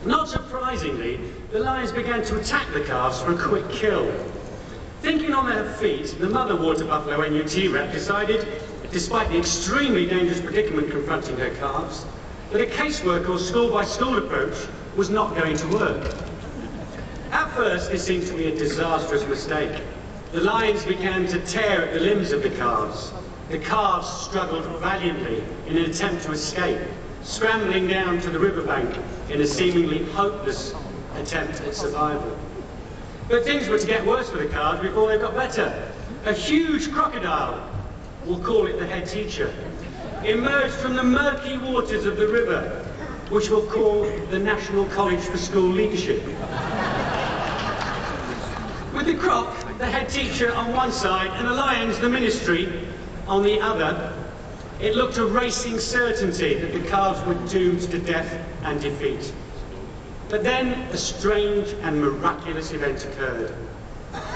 Not surprisingly, the lions began to attack the calves for a quick kill. Thinking on their feet, the mother water buffalo NUT rep decided, despite the extremely dangerous predicament confronting her calves, that a casework or school-by-school approach was not going to work. At first, this seemed to be a disastrous mistake. The lions began to tear at the limbs of the calves. The calves struggled valiantly in an attempt to escape, scrambling down to the riverbank in a seemingly hopeless attempt at survival. But things were to get worse for the calves before they got better. A huge crocodile, we'll call it the head teacher, emerged from the murky waters of the river, which we'll call the National College for School Leadership. With the croc, the head teacher on one side, and the lions, the ministry, on the other, it looked a racing certainty that the calves were doomed to death and defeat. But then a strange and miraculous event occurred.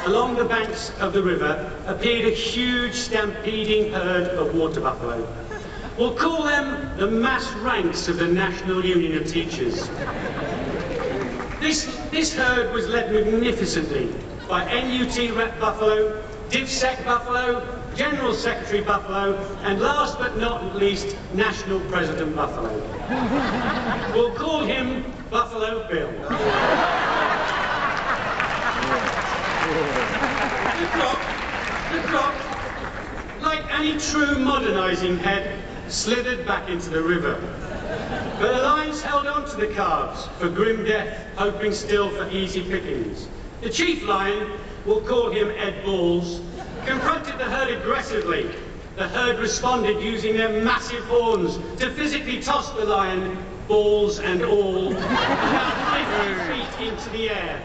Along the banks of the river appeared a huge stampeding herd of water buffalo. We'll call them the mass ranks of the National Union of Teachers. This herd was led magnificently by NUT Rep Buffalo, DivSec Buffalo, General Secretary Buffalo, and last but not least, National President Buffalo. We'll call him Buffalo Bill. The croc, like any true modernising head, slithered back into the river. But the lions held on to the calves for grim death, hoping still for easy pickings. The chief lion, we'll call him Ed Balls, confronted the herd aggressively. The herd responded using their massive horns to physically toss the lion, balls and all, about 50 feet into the air.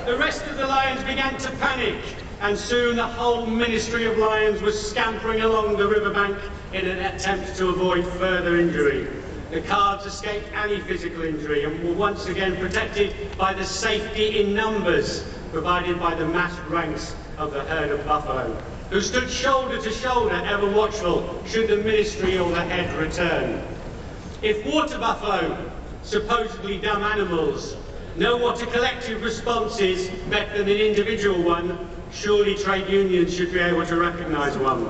The rest of the lions began to panic, and soon the whole ministry of lions was scampering along the riverbank in an attempt to avoid further injury. The calves escaped any physical injury and were once again protected by the safety in numbers provided by the massed ranks of the herd of buffalo, who stood shoulder to shoulder, ever watchful, should the ministry or the head return. If water buffalo, supposedly dumb animals, know what a collective response is better than an individual one, surely trade unions should be able to recognise one.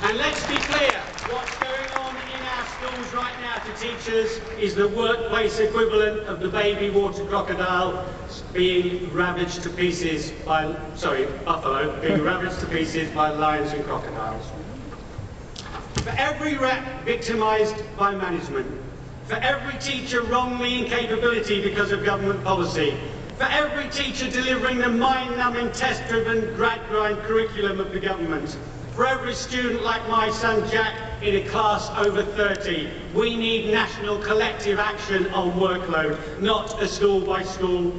And let's be clear, what's going on in our schools right now to teachers is the workplace equivalent of the baby water crocodile being ravaged to pieces by, buffalo being ravaged to pieces by lions and crocodiles. For every rep victimised by management, for every teacher wrongly incapability because of government policy, for every teacher delivering the mind-numbing, test-driven, grad-grind curriculum of the government, for every student like my son Jack in a class over 30, we need national collective action on workload, not a school-by-school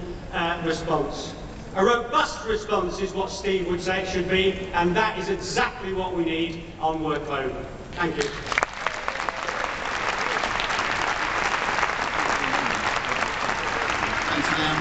response. A robust response is what Steve would say it should be, and that is exactly what we need on workload. Thank you. Thanks again.